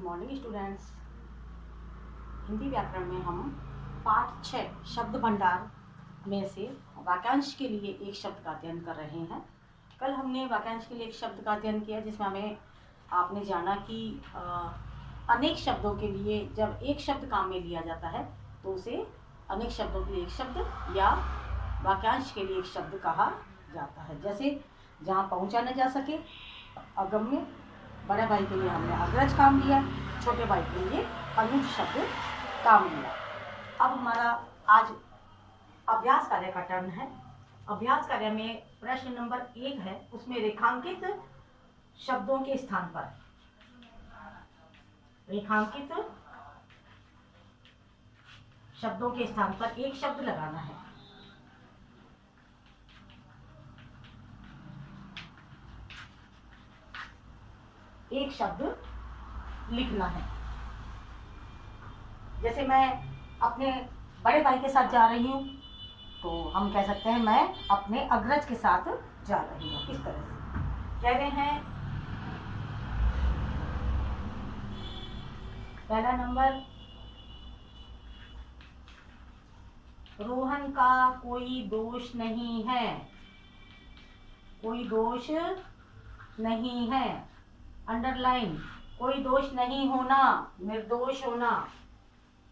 Morning students. Hindi व्याकरण में हम पाठ 6 शब्द भंडार में से वाक्यांश के लिए एक शब्द का अध्ययन कर रहे हैं। कल हमने वाक्यांश के लिए एक शब्द का अध्ययन किया जिसमें हमें आपने जाना कि अनेक शब्दों के लिए जब एक शब्द काम में लिया जाता है तो उसे अनेक शब्दों के लिए एक शब्द या वाक्यांश के लिए एक शब्द कहा जाता है। जैसे जहाँ पहुँचा न जा सके अगम्य, बड़े भाई के लिए हमने अग्रज काम लिया, छोटे भाई के लिए अनुज शब्द काम लिया। अब हमारा आज अभ्यास कार्य का टर्न है। अभ्यास कार्य में प्रश्न नंबर 1 है, उसमें रेखांकित शब्दों के स्थान पर एक शब्द लगाना है। एक शब्द लिखना है। जैसे मैं अपने बड़े भाई के साथ जा रही हूँ तो हम कह सकते हैं मैं अपने अग्रज के साथ जा रही हूँ। इस तरह से कह रहे हैं। पहला नंबर, रोहन का कोई दोष नहीं है। कोई दोष नहीं है, अंडरलाइन। कोई दोष नहीं होना, निर्दोष होना।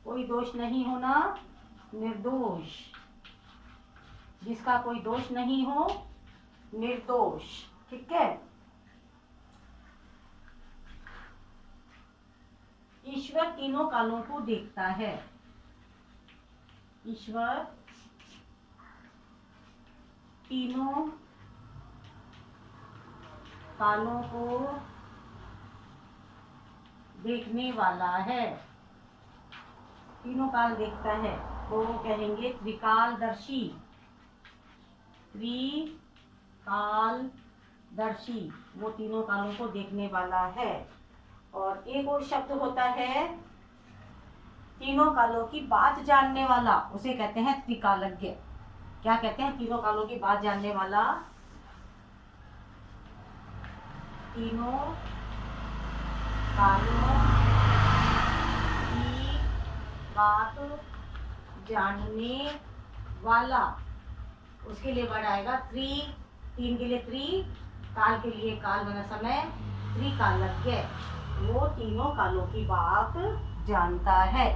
कोई दोष नहीं होना, निर्दोष। जिसका कोई दोष नहीं हो, निर्दोष। ठीक है। ईश्वर तीनों कालों को देखता है। ईश्वर तीनों कालों को देखने वाला है। तीनों काल देखता है तो कहेंगे त्रिकालदर्शी। त्रिकालदर्शी, वो तीनों कालों को देखने वाला है। और एक और शब्द होता है तीनों कालों की बात जानने वाला, उसे कहते हैं त्रिकालज्ञ। क्या कहते हैं? तीनों कालों की बात जानने वाला। तीनों कालों की बात जानने वाला। उसके लिए वर्ड आएगा त्रि। तीन के लिए त्रि, काल के लिए काल बना समय, त्रिकालज्ञ। वो तीनों कालों की बात जानता है।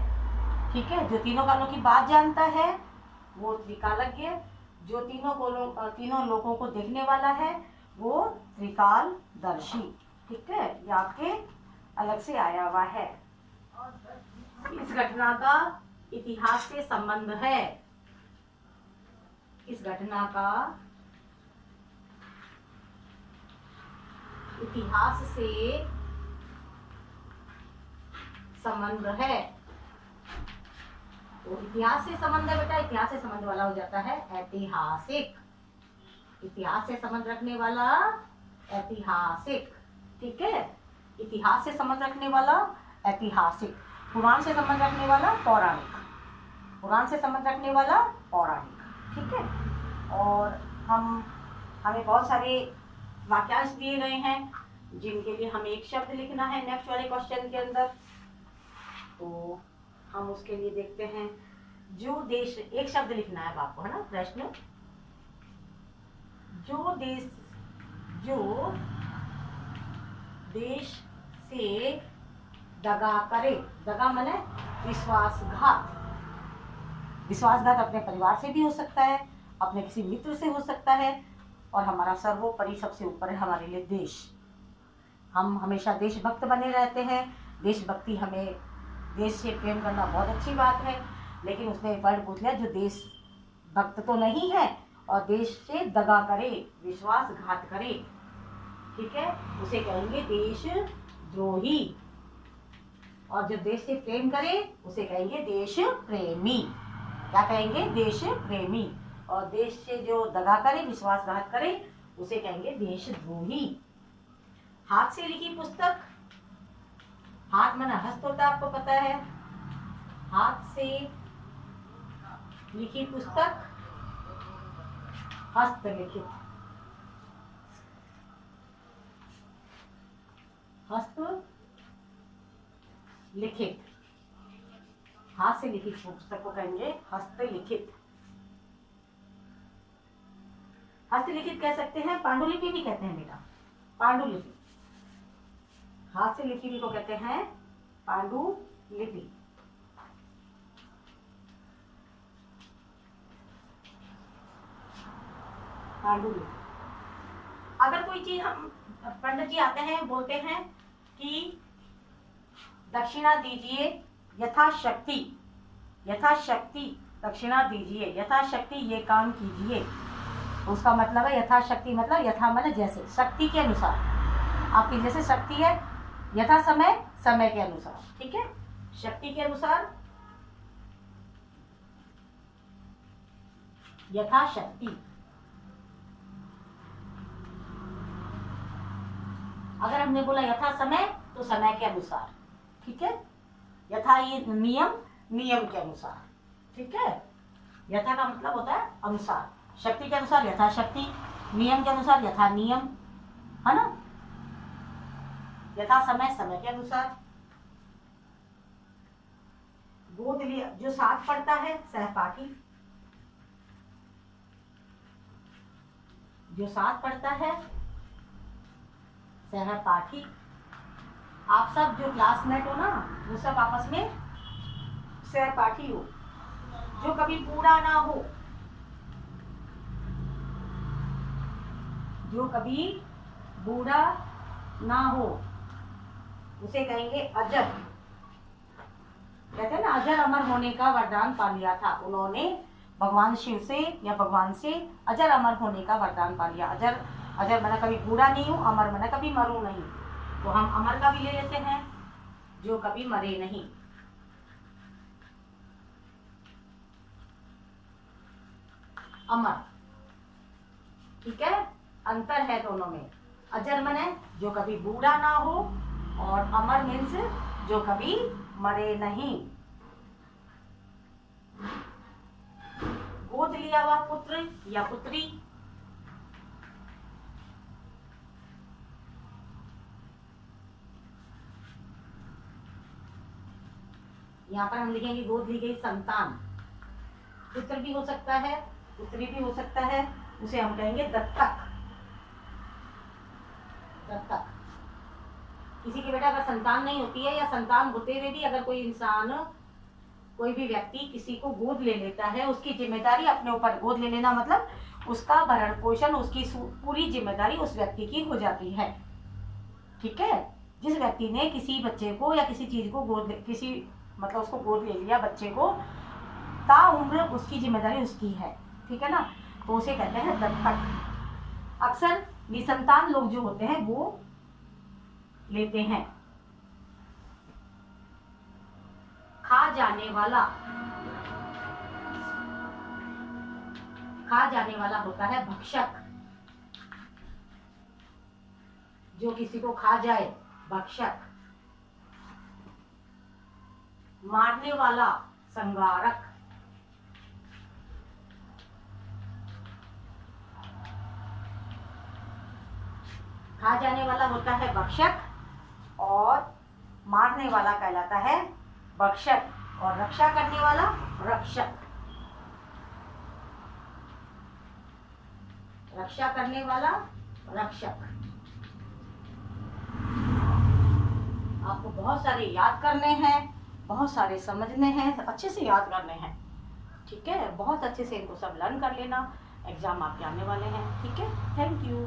ठीक है। जो तीनों कालों की बात जानता है वो त्रिकालज्ञ। जो तीनों लोगों को देखने वाला है वो त्रिकालदर्शी। ठीक है। ये आपके अलग से आया हुआ है। इस घटना का इतिहास से संबंध है। इस घटना का इतिहास से संबंध है। तो इतिहास से संबंध है बेटा, इतिहास से संबंध वाला हो जाता है ऐतिहासिक। इतिहास से संबंध रखने वाला ऐतिहासिक। ठीक है। इतिहास से संबंध रखने वाला ऐतिहासिक। पुराण से संबंध रखने वाला पौराणिक। पुराण से संबंध रखने वाला पौराणिक। ठीक है। और हमें बहुत सारे वाक्यांश दिए गए हैं जिनके लिए हमें एक शब्द लिखना है नेक्स्ट वाले क्वेश्चन के अंदर। तो हम उसके लिए देखते हैं। जो देश, एक शब्द लिखना है आपको, है ना। प्रश्न, जो देश से दगा करे। दगा माने विश्वासघात। विश्वासघात अपने परिवार से भी हो सकता है, अपने किसी मित्र से हो सकता है, और हमारा सर्वोपरि सबसे ऊपर है हमारे लिए देश। हम हमेशा देशभक्त बने रहते हैं। देशभक्ति, हमें देश से प्रेम करना बहुत अच्छी बात है, लेकिन उसने एक वर्ड पूछ लिया जो देश भक्त तो नहीं है और देश से दगा करे, विश्वासघात करे। ठीक है। उसे कहेंगे देशद्रोही। और जो देश से प्रेम करे उसे कहेंगे देश प्रेमी। क्या कहेंगे? देश प्रेमी। और देश से जो दगा करे, विश्वासघात करे, उसे कहेंगे देशद्रोही। हाथ से लिखी पुस्तक, हाथ माना हस्त होता है, आपको पता है। हाथ से लिखी पुस्तक हस्तलिखित। हस्त लिखित, हाथ से लिखित पुस्तक को कहेंगे हस्तलिखित। हस्तलिखित कह सकते हैं, पांडुलिपि भी कहते हैं बेटा, पांडुलिपि। हाथ से लिखी हुई को कहते हैं पांडुलिपि। पांडुलिपि। अगर कोई चीज हम पंडित जी आते हैं, बोलते हैं कि दक्षिणा दीजिए यथाशक्ति, यथाशक्ति दक्षिणा दीजिए, यथाशक्ति ये काम कीजिए, उसका मतलब है यथाशक्ति मतलब यथा मतलब जैसे, शक्ति के अनुसार, आपकी जैसे शक्ति है, यथा समय समय के अनुसार, ठीक है, शक्ति के अनुसार यथाशक्ति। अगर हमने बोला यथा समय तो समय के अनुसार, ठीक है, यथा ये नियम, नियम के अनुसार, ठीक है। यथा का मतलब होता है अनुसार, शक्ति के अनुसार यथाशक्ति, नियम के अनुसार यथा नियम, है ना। यथा समय समय के अनुसार। गोद लिया, जो साथ पढ़ता है सहपाठी, जो साथ पढ़ता है सहपाठी। आप सब जो क्लासमेट हो ना, वो सब आपस में सहपाठी हो। जो कभी बूढ़ा ना हो, जो कभी बूढ़ा ना हो, उसे कहेंगे अजर। कहते हैं ना, अजर अमर होने का वरदान पा लिया था उन्होंने, भगवान शिव से या भगवान से अजर अमर होने का वरदान पा लिया। अजर, अजर मना कभी बूढ़ा नहीं हूँ, अमर मना कभी मरूं नहीं, तो हम अमर का भी ले लेते हैं, जो कभी मरे नहीं। अमर, ठीक है, अंतर है दोनों में। अजर मने जो कभी बूढ़ा ना हो, और अमर मीन्स जो कभी मरे नहीं। गोद लिया हुआ पुत्र या पुत्री, यहाँ पर हम लिखेंगे गोद ली गई संतान। पुत्र भी हो सकता है, पुत्री भी हो सकता है, उसे हम कहेंगे दत्तक। दत्तक, किसी के बेटा अगर संतान नहीं होती है, या संतान होते हुए भी अगर कोई इंसान, कोई भी व्यक्ति किसी को गोद ले लेता है, उसकी जिम्मेदारी अपने ऊपर, गोद ले लेना मतलब उसका भरण पोषण, उसकी पूरी जिम्मेदारी उस व्यक्ति की हो जाती है, ठीक है। जिस व्यक्ति ने किसी बच्चे को या किसी चीज को गोद, किसी मतलब उसको गोद ले लिया बच्चे को, ताउम्र उसकी जिम्मेदारी उसकी है, ठीक है ना, तो उसे कहते हैं दत्तक। अक्सर निसंतान लोग जो होते हैं वो लेते हैं। खा जाने वाला, खा जाने वाला होता है भक्षक, जो किसी को खा जाए, भक्षक। मारने वाला संगारक, खा जाने वाला होता है भक्षक, और मारने वाला कहलाता है भक्षक, और रक्षा करने वाला रक्षक। रक्षा करने वाला रक्षक। आपको बहुत सारे याद करने हैं, बहुत सारे समझने हैं, अच्छे से याद करने हैं, ठीक है। बहुत अच्छे से इनको सब लर्न कर लेना, एग्जाम आपके आने वाले हैं, ठीक है। Thank you.